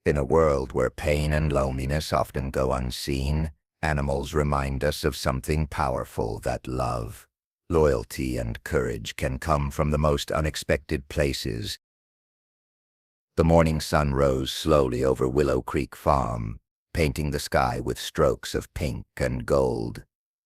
In a world where pain and loneliness often go unseen, animals remind us of something powerful, that love, loyalty, and courage can come from the most unexpected places. The morning sun rose slowly over Willow Creek Farm, painting the sky with strokes of pink and gold.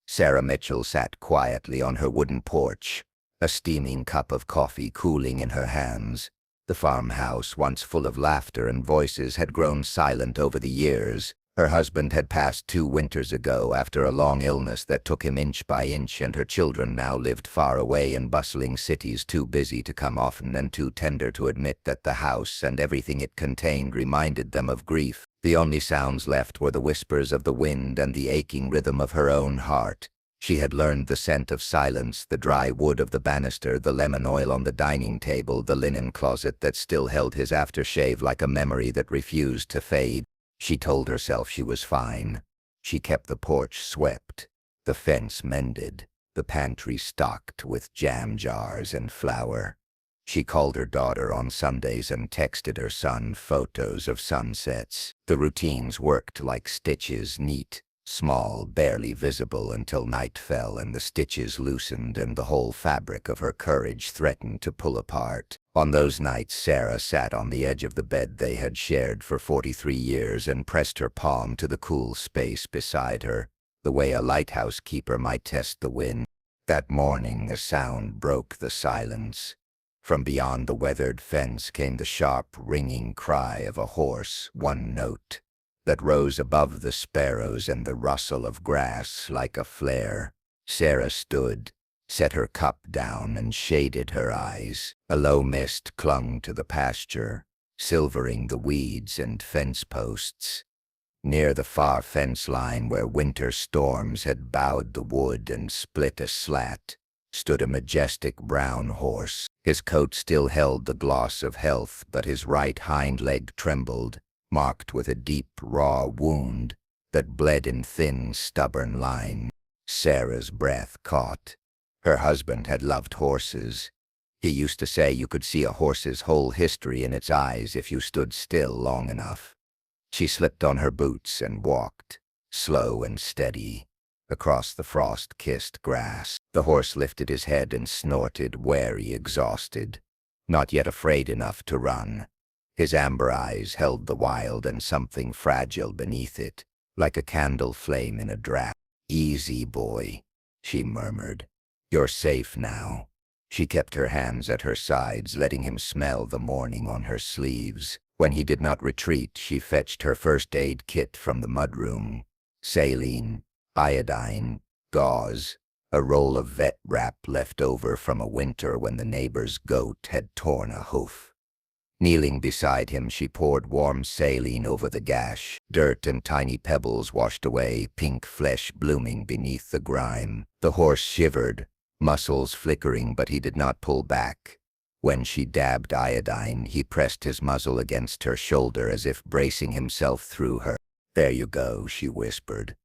Sarah Mitchell sat quietly on her wooden porch, a steaming cup of coffee cooling in her hands. The farmhouse, once full of laughter and voices, had grown silent over the years. Her husband had passed 2 winters ago after a long illness that took him inch by inch, and her children now lived far away in bustling cities, too busy to come often and too tender to admit that the house and everything it contained reminded them of grief. The only sounds left were the whispers of the wind and the aching rhythm of her own heart. She had learned the scent of silence, the dry wood of the banister, the lemon oil on the dining table, the linen closet that still held his aftershave like a memory that refused to fade. She told herself she was fine. She kept the porch swept, the fence mended, the pantry stocked with jam jars and flour. She called her daughter on Sundays and texted her son photos of sunsets. The routines worked like stitches, neat, small, barely visible, until night fell and the stitches loosened and the whole fabric of her courage threatened to pull apart. On those nights, Sarah sat on the edge of the bed they had shared for 43 years and pressed her palm to the cool space beside her, the way a lighthouse keeper might test the wind. That morning, a sound broke the silence. From beyond the weathered fence came the sharp, ringing cry of a horse, one note, that rose above the sparrows and the rustle of grass like a flare. Sarah stood, set her cup down, and shaded her eyes. A low mist clung to the pasture, silvering the weeds and fence posts. Near the far fence line, where winter storms had bowed the wood and split a slat, stood a majestic brown horse. His coat still held the gloss of health, but his right hind leg trembled, marked with a deep, raw wound that bled in thin, stubborn lines. Sarah's breath caught. Her husband had loved horses. He used to say you could see a horse's whole history in its eyes if you stood still long enough. She slipped on her boots and walked, slow and steady, across the frost-kissed grass. The horse lifted his head and snorted, wary, exhausted, not yet afraid enough to run. His amber eyes held the wild and something fragile beneath it, like a candle flame in a draught. "Easy, boy," she murmured. "You're safe now." She kept her hands at her sides, letting him smell the morning on her sleeves. When he did not retreat, she fetched her first aid kit from the mudroom. Saline, iodine, gauze, a roll of vet wrap left over from a winter when the neighbor's goat had torn a hoof. Kneeling beside him, she poured warm saline over the gash. Dirt and tiny pebbles washed away, pink flesh blooming beneath the grime. The horse shivered, muscles flickering, but he did not pull back. When she dabbed iodine, he pressed his muzzle against her shoulder as if bracing himself through her. "There you go," she whispered.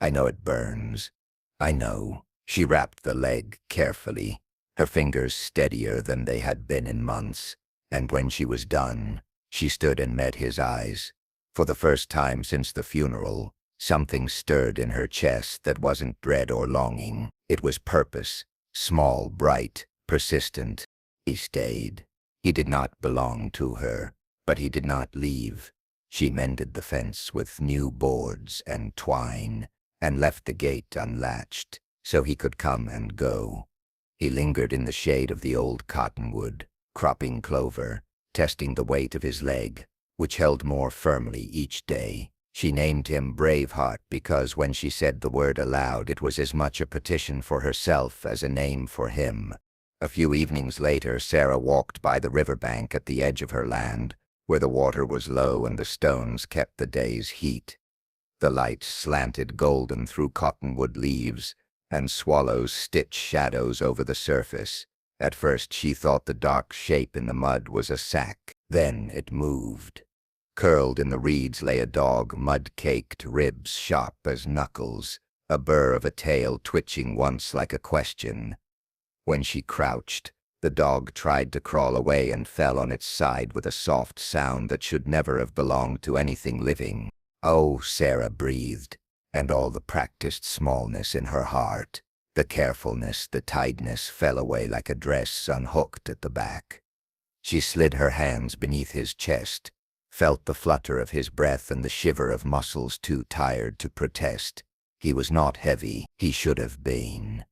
"I know it burns. I know." She wrapped the leg carefully, her fingers steadier than they had been in months. And when she was done, she stood and met his eyes. For the first time since the funeral, something stirred in her chest that wasn't dread or longing. It was purpose, small, bright, persistent. He stayed. He did not belong to her, but he did not leave. She mended the fence with new boards and twine, and left the gate unlatched, so he could come and go. He lingered in the shade of the old cottonwood, cropping clover, testing the weight of his leg, which held more firmly each day. She named him Braveheart because when she said the word aloud, it was as much a petition for herself as a name for him. A few evenings later, Sarah walked by the riverbank at the edge of her land, where the water was low and the stones kept the day's heat. The light slanted golden through cottonwood leaves, and swallows stitched shadows over the surface. At first she thought the dark shape in the mud was a sack. Then it moved. Curled in the reeds lay a dog, mud-caked, ribs sharp as knuckles, a burr of a tail twitching once like a question. When she crouched, The dog tried to crawl away and fell on its side with a soft sound that should never have belonged to anything living. Oh, Sarah breathed, and all the practiced smallness in her heart, the carefulness, the tidiness fell away like a dress unhooked at the back. She slid her hands beneath his chest, felt the flutter of his breath and the shiver of muscles too tired to protest. He was not heavy, he should have been.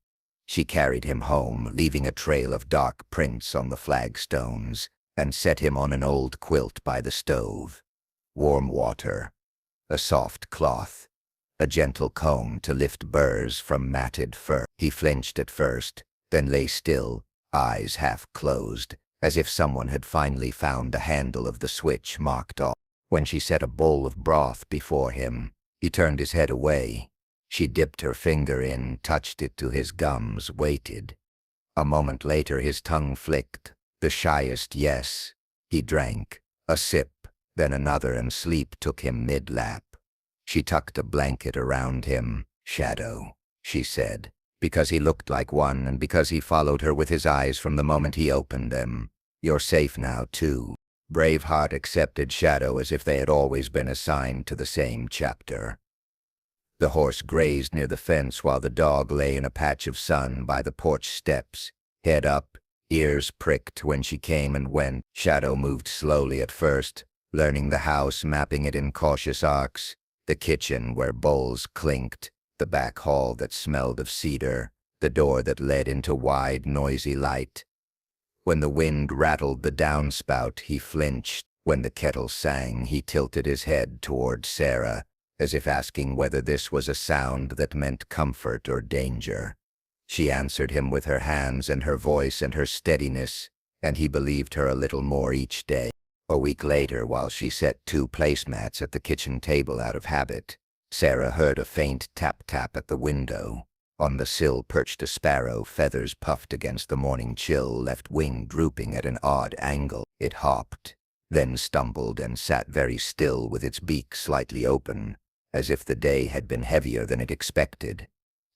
She carried him home, leaving a trail of dark prints on the flagstones, and set him on an old quilt by the stove. Warm water, a soft cloth, a gentle comb to lift burrs from matted fur. He flinched at first, then lay still, eyes half closed, as if someone had finally found the handle of the switch marked off. When she set a bowl of broth before him, he turned his head away. She dipped her finger in, touched it to his gums, waited. A moment later his tongue flicked, the shyest yes. He drank, a sip, then another, and sleep took him mid-lap. She tucked a blanket around him. "Shadow," she said, because he looked like one and because he followed her with his eyes from the moment he opened them. "You're safe now, too." Braveheart accepted Shadow as if they had always been assigned to the same chapter. The horse grazed near the fence while the dog lay in a patch of sun by the porch steps, head up, ears pricked when she came and went. Shadow moved slowly at first, learning the house, mapping it in cautious arcs, the kitchen where bowls clinked, the back hall that smelled of cedar, the door that led into wide, noisy light. When the wind rattled the downspout, he flinched. When the kettle sang, he tilted his head toward Sarah, as if asking whether this was a sound that meant comfort or danger. She answered him with her hands and her voice and her steadiness, and he believed her a little more each day. A week later, while she set 2 placemats at the kitchen table out of habit, Sarah heard a faint tap-tap at the window. On the sill perched a sparrow, feathers puffed against the morning chill, left wing drooping at an odd angle. It hopped, then stumbled and sat very still with its beak slightly open, as if the day had been heavier than it expected.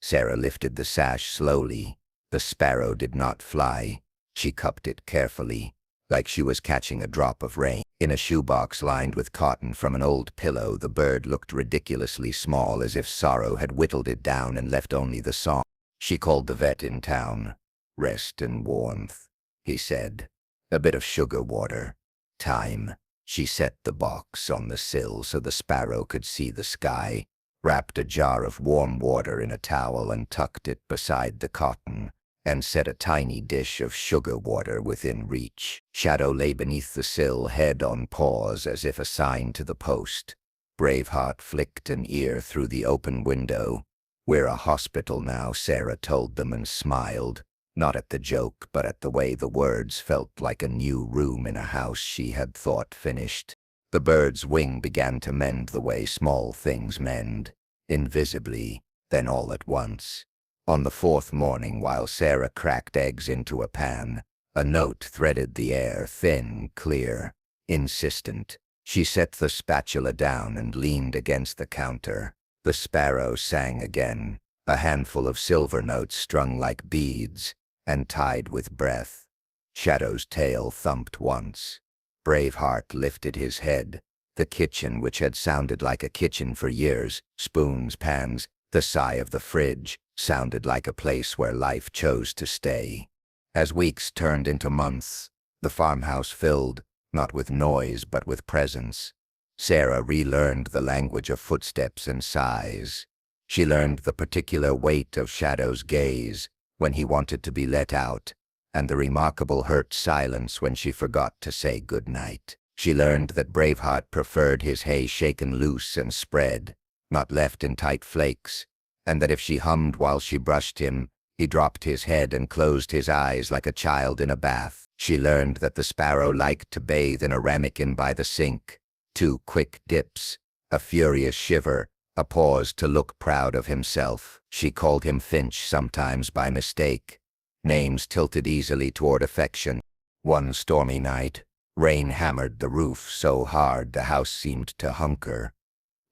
Sarah lifted the sash slowly. The sparrow did not fly. She cupped it carefully, like she was catching a drop of rain. In a shoebox lined with cotton from an old pillow, the bird looked ridiculously small, as if sorrow had whittled it down and left only the song. She called the vet in town. "Rest and warmth," he said. "A bit of sugar water. Time." She set the box on the sill so the sparrow could see the sky, wrapped a jar of warm water in a towel and tucked it beside the cotton, and set a tiny dish of sugar water within reach. Shadow lay beneath the sill, head on paws as if assigned to the post. Braveheart flicked an ear through the open window. "We're a hospital now," Sarah told them, and smiled. Not at the joke, but at the way the words felt like a new room in a house she had thought finished. The bird's wing began to mend the way small things mend, invisibly, then all at once. On the 4th morning, while Sarah cracked eggs into a pan, a note threaded the air, thin, clear, insistent. She set the spatula down and leaned against the counter. The sparrow sang again, a handful of silver notes strung like beads, and tied with breath. Shadow's tail thumped once. Braveheart lifted his head. The kitchen, which had sounded like a kitchen for years, spoons, pans, the sigh of the fridge, sounded like a place where life chose to stay. As weeks turned into months, the farmhouse filled, not with noise but with presence. Sarah relearned the language of footsteps and sighs. She learned the particular weight of Shadow's gaze when he wanted to be let out, and the remarkable hurt silence when she forgot to say good night. She learned that Braveheart preferred his hay shaken loose and spread, not left in tight flakes, and that if she hummed while she brushed him, he dropped his head and closed his eyes like a child in a bath. She learned that the sparrow liked to bathe in a ramekin by the sink. 2 quick dips, a furious shiver, a pause to look proud of himself. She called him Finch sometimes by mistake. Names tilted easily toward affection. One stormy night, rain hammered the roof so hard the house seemed to hunker.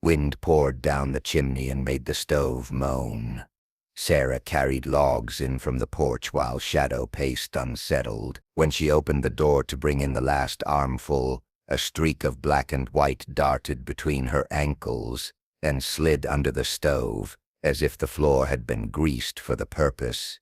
Wind poured down the chimney and made the stove moan. Sarah carried logs in from the porch while Shadow paced unsettled. When she opened the door to bring in the last armful, a streak of black and white darted between her ankles and slid under the stove, as if the floor had been greased for the purpose.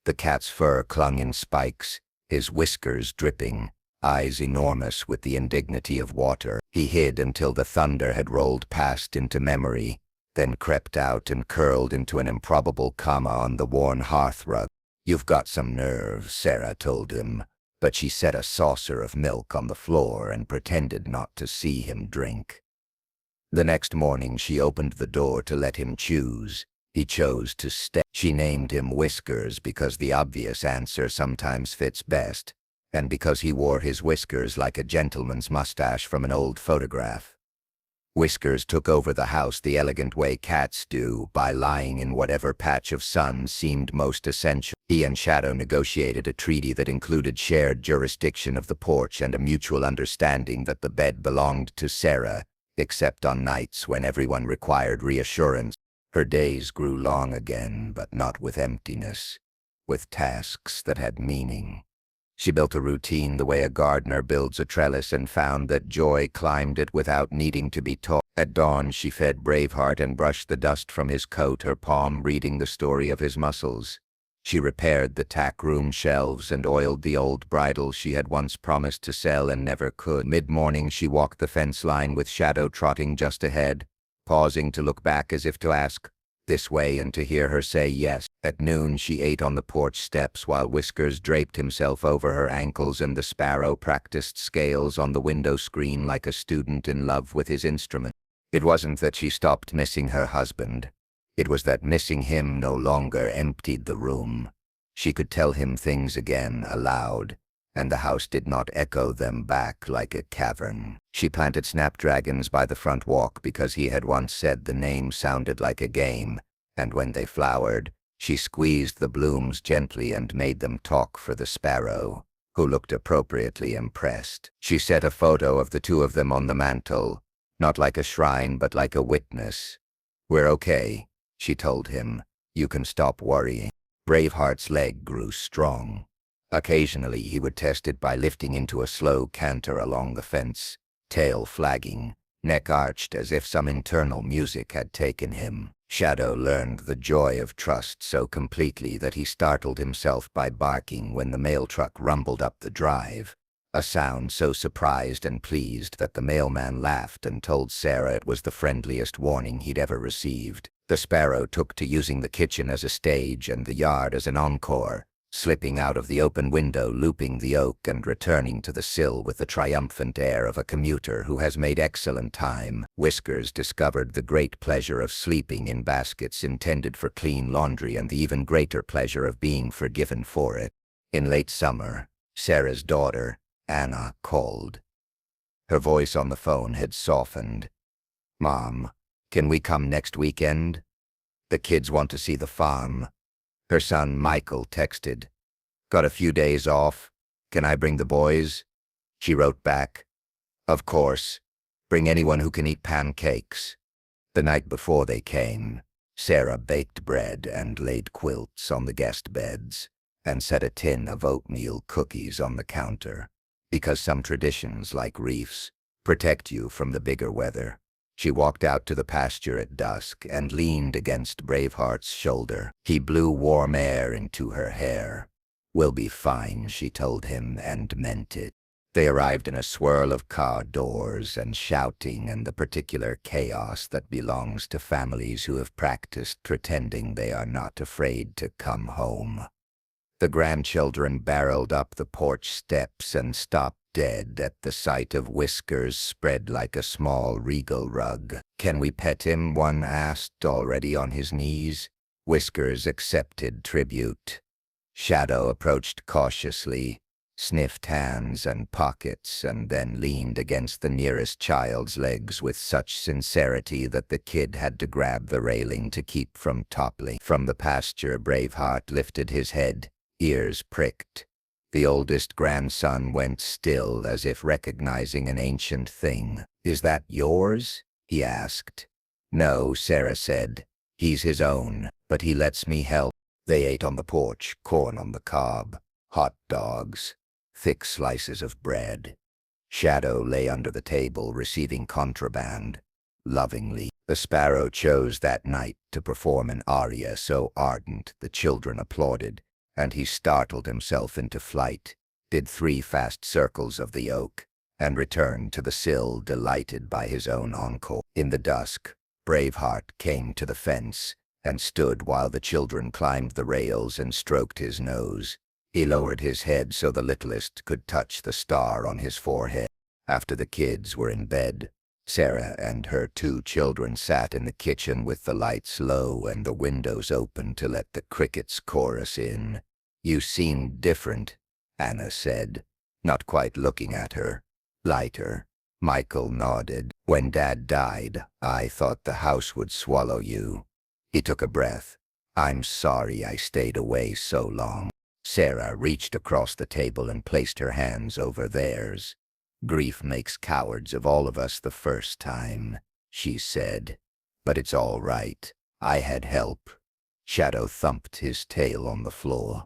The cat's fur clung in spikes, his whiskers dripping, eyes enormous with the indignity of water. He hid until the thunder had rolled past into memory, then crept out and curled into an improbable comma on the worn hearthrug. "You've got some nerve," Sarah told him, but she set a saucer of milk on the floor and pretended not to see him drink. The next morning she opened the door to let him choose. He chose to stay. She named him Whiskers because the obvious answer sometimes fits best, and because he wore his whiskers like a gentleman's mustache from an old photograph. Whiskers took over the house the elegant way cats do, by lying in whatever patch of sun seemed most essential. He and Shadow negotiated a treaty that included shared jurisdiction of the porch and a mutual understanding that the bed belonged to Sarah, except on nights when everyone required reassurance. Her days grew long again, but not with emptiness, with tasks that had meaning. She built a routine the way a gardener builds a trellis and found that joy climbed it without needing to be taught. At dawn she fed Braveheart and brushed the dust from his coat, her palm reading the story of his muscles. She repaired the tack room shelves and oiled the old bridle she had once promised to sell and never could. Mid-morning she walked the fence line with Shadow trotting just ahead, pausing to look back as if to ask, "This way?" and to hear her say yes. At noon she ate on the porch steps while Whiskers draped himself over her ankles and the Sparrow practiced scales on the window screen like a student in love with his instrument. It wasn't that she stopped missing her husband. It was that missing him no longer emptied the room. She could tell him things again aloud, and the house did not echo them back like a cavern. She planted snapdragons by the front walk because he had once said the name sounded like a game, and when they flowered, she squeezed the blooms gently and made them talk for the Sparrow, who looked appropriately impressed. She set a photo of the two of them on the mantel, not like a shrine but like a witness. "We're okay," she told him. "You can stop worrying." Braveheart's leg grew strong. Occasionally he would test it by lifting into a slow canter along the fence, tail flagging, neck arched as if some internal music had taken him. Shadow learned the joy of trust so completely that he startled himself by barking when the mail truck rumbled up the drive, a sound so surprised and pleased that the mailman laughed and told Sarah it was the friendliest warning he'd ever received. The Sparrow took to using the kitchen as a stage and the yard as an encore, slipping out of the open window, looping the oak, and returning to the sill with the triumphant air of a commuter who has made excellent time. Whiskers discovered the great pleasure of sleeping in baskets intended for clean laundry and the even greater pleasure of being forgiven for it. In late summer, Sarah's daughter, Anna, called. Her voice on the phone had softened. "Mom, can we come next weekend? The kids want to see the farm." Her son, Michael, texted, "Got a few days off? Can I bring the boys?" She wrote back, "Of course. Bring anyone who can eat pancakes." The night before they came, Sarah baked bread and laid quilts on the guest beds and set a tin of oatmeal cookies on the counter, because some traditions, like reefs, protect you from the bigger weather. She walked out to the pasture at dusk and leaned against Braveheart's shoulder. He blew warm air into her hair. "We'll be fine," she told him, and meant it. They arrived in a swirl of car doors and shouting and the particular chaos that belongs to families who have practiced pretending they are not afraid to come home. The grandchildren barreled up the porch steps and stopped dead at the sight of Whiskers spread like a small regal rug. "Can we pet him?" one asked, already on his knees. Whiskers accepted tribute. Shadow approached cautiously, sniffed hands and pockets, and then leaned against the nearest child's legs with such sincerity that the kid had to grab the railing to keep from toppling. From the pasture, Braveheart lifted his head, ears pricked. The oldest grandson went still, as if recognizing an ancient thing. "Is that yours?" he asked. "No," Sarah said. "He's his own." but he lets me help. They ate on the porch, corn on the cob, hot dogs, thick slices of bread. Shadow lay under the table receiving contraband, lovingly. The Sparrow chose that night to perform an aria so ardent the children applauded, and he startled himself into flight, did 3 fast circles of the oak, and returned to the sill delighted by his own encore. In the dusk, Braveheart came to the fence and stood while the children climbed the rails and stroked his nose. He lowered his head so the littlest could touch the star on his forehead. After the kids were in bed, Sarah and her 2 children sat in the kitchen with the lights low and the windows open to let the crickets chorus in. "You seem different," Anna said, not quite looking at her. "Lighter." Michael nodded. "When Dad died, I thought the house would swallow you." He took a breath. "I'm sorry I stayed away so long." Sarah reached across the table and placed her hands over theirs. "Grief makes cowards of all of us the first time," she said. "But it's all right. I had help." Shadow thumped his tail on the floor.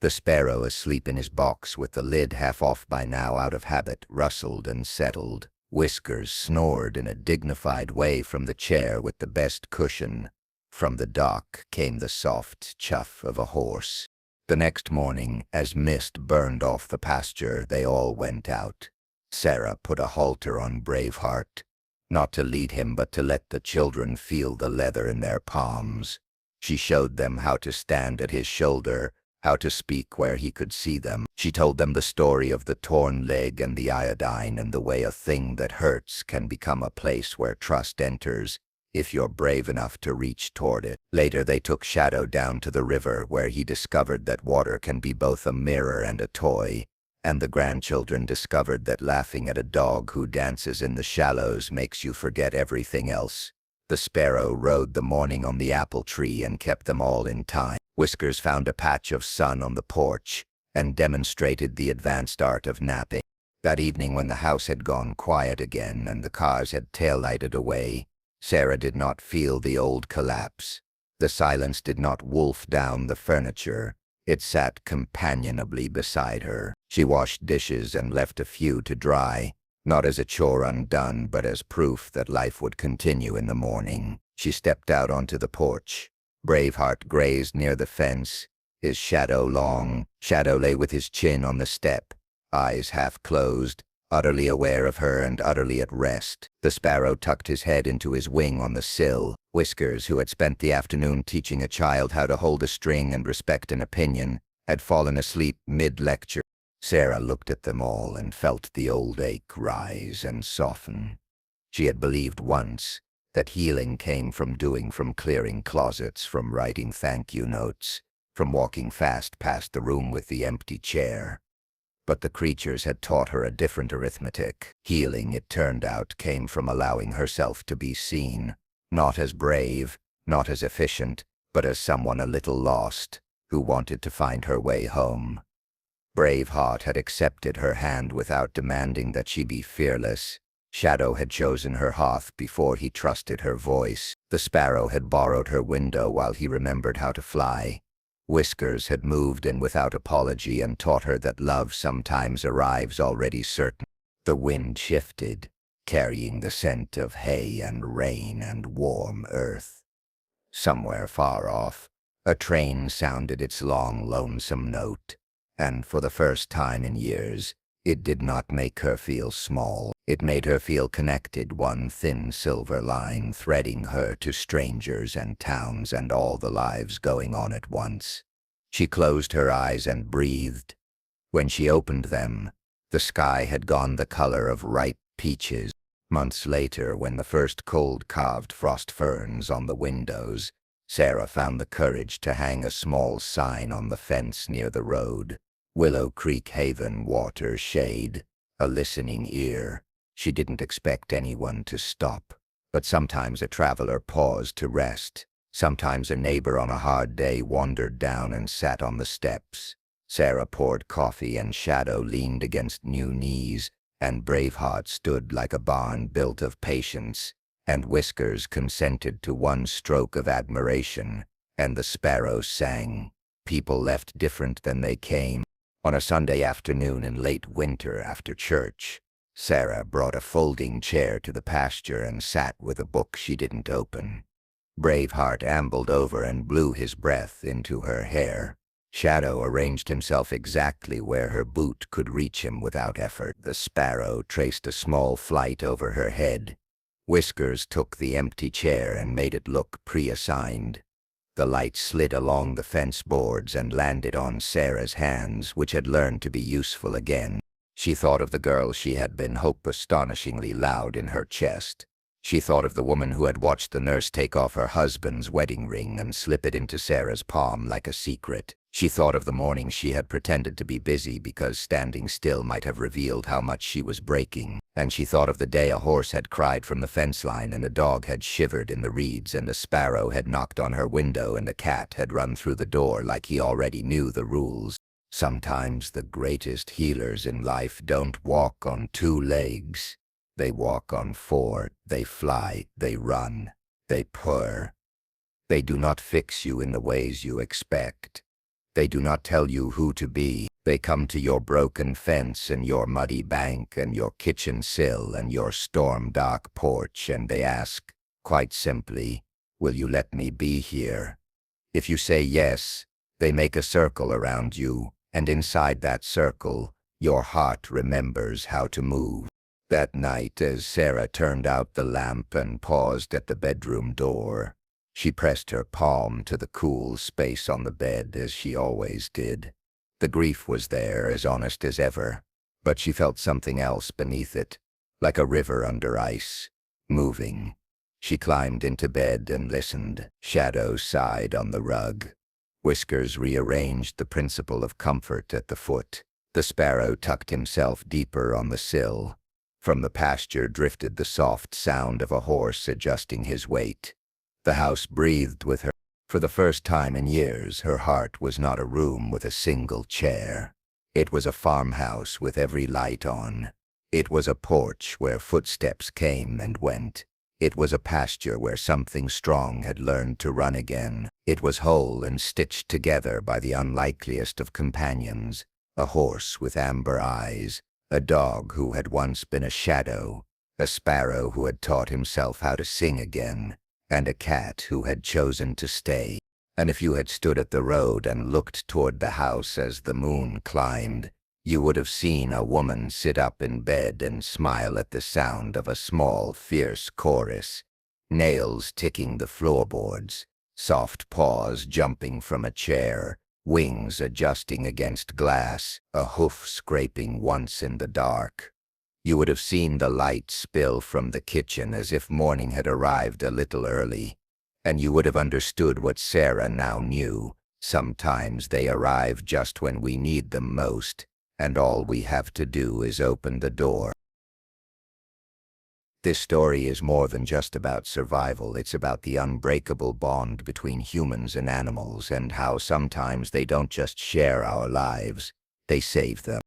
The Sparrow, asleep in his box with the lid half off by now out of habit, rustled and settled. Whiskers snored in a dignified way from the chair with the best cushion. From the dock came the soft chuff of a horse. The next morning, as mist burned off the pasture, they all went out. Sarah put a halter on Braveheart, not to lead him but to let the children feel the leather in their palms. She showed them how to stand at his shoulder, how to speak where he could see them. She told them the story of the torn leg and the iodine and the way a thing that hurts can become a place where trust enters, if you're brave enough to reach toward it. Later they took Shadow down to the river where he discovered that water can be both a mirror and a toy, and the grandchildren discovered that laughing at a dog who dances in the shallows makes you forget everything else. The Sparrow rode the morning on the apple tree and kept them all in time. Whiskers found a patch of sun on the porch and demonstrated the advanced art of napping. That evening, when the house had gone quiet again and the cars had tail-lighted away, Sarah did not feel the old collapse. The silence did not wolf down the furniture. It sat companionably beside her. She washed dishes and left a few to dry, not as a chore undone, but as proof that life would continue in the morning. She stepped out onto the porch. Braveheart grazed near the fence, his shadow long. Shadow lay with his chin on the step, eyes half closed, utterly aware of her and utterly at rest. The Sparrow tucked his head into his wing on the sill. Whiskers, who had spent the afternoon teaching a child how to hold a string and respect an opinion, had fallen asleep mid-lecture. Sarah looked at them all and felt the old ache rise and soften. She had believed once that healing came from clearing closets, from writing thank-you notes, from walking fast past the room with the empty chair. But the creatures had taught her a different arithmetic. Healing, it turned out, came from allowing herself to be seen, not as brave, not as efficient, but as someone a little lost, who wanted to find her way home. Braveheart had accepted her hand without demanding that she be fearless. Shadow had chosen her hearth before he trusted her voice. The Sparrow had borrowed her window while he remembered how to fly. Whiskers had moved in without apology and taught her that love sometimes arrives already certain. The wind shifted, carrying the scent of hay and rain and warm earth. Somewhere far off, a train sounded its long, lonesome note, and for the first time in years, it did not make her feel small. It made her feel connected, one thin silver line threading her to strangers and towns and all the lives going on at once. She closed her eyes and breathed. When she opened them, the sky had gone the color of ripe peaches. Months later, when the first cold carved frost ferns on the windows, Sarah found the courage to hang a small sign on the fence near the road. Willow Creek Haven, water shade, a listening ear. She didn't expect anyone to stop, but sometimes a traveler paused to rest. Sometimes a neighbor on a hard day wandered down and sat on the steps. Sarah poured coffee and Shadow leaned against new knees, and Braveheart stood like a barn built of patience, and Whiskers consented to one stroke of admiration, and the sparrows sang. People left different than they came. On a Sunday afternoon in late winter after church, Sarah brought a folding chair to the pasture and sat with a book she didn't open. Braveheart ambled over and blew his breath into her hair. Shadow arranged himself exactly where her boot could reach him without effort. The sparrow traced a small flight over her head. Whiskers took the empty chair and made it look pre-assigned. The light slid along the fence boards and landed on Sarah's hands, which had learned to be useful again. She thought of the girl she had been hope astonishingly loud in her chest. She thought of the woman who had watched the nurse take off her husband's wedding ring and slip it into Sarah's palm like a secret. She thought of the morning she had pretended to be busy because standing still might have revealed how much she was breaking. And she thought of the day a horse had cried from the fence line and a dog had shivered in the reeds and a sparrow had knocked on her window and a cat had run through the door like he already knew the rules. Sometimes the greatest healers in life don't walk on 2 legs. They walk on 4. They fly, they run, they purr. They do not fix you in the ways you expect. They do not tell you who to be. They come to your broken fence and your muddy bank and your kitchen sill and your storm-dark porch, and they ask, quite simply, will you let me be here? If you say yes, they make a circle around you, and inside that circle, your heart remembers how to move. That night, as Sarah turned out the lamp and paused at the bedroom door, she pressed her palm to the cool space on the bed as she always did. The grief was there, as honest as ever, but she felt something else beneath it, like a river under ice, moving. She climbed into bed and listened. Shadow sighed on the rug. Whiskers rearranged the principle of comfort at the foot. The sparrow tucked himself deeper on the sill. From the pasture drifted the soft sound of a horse adjusting his weight. The house breathed with her. For the first time in years, her heart was not a room with a single chair. It was a farmhouse with every light on. It was a porch where footsteps came and went. It was a pasture where something strong had learned to run again. It was whole and stitched together by the unlikeliest of companions, a horse with amber eyes, a dog who had once been a shadow, a sparrow who had taught himself how to sing again, and a cat who had chosen to stay. And if you had stood at the road and looked toward the house as the moon climbed, you would have seen a woman sit up in bed and smile at the sound of a small, fierce chorus, nails ticking the floorboards, soft paws jumping from a chair, wings adjusting against glass, a hoof scraping once in the dark. You would have seen the light spill from the kitchen as if morning had arrived a little early, and you would have understood what Sarah now knew. Sometimes they arrive just when we need them most, and all we have to do is open the door. This story is more than just about survival. It's about the unbreakable bond between humans and animals and how sometimes they don't just share our lives, they save them.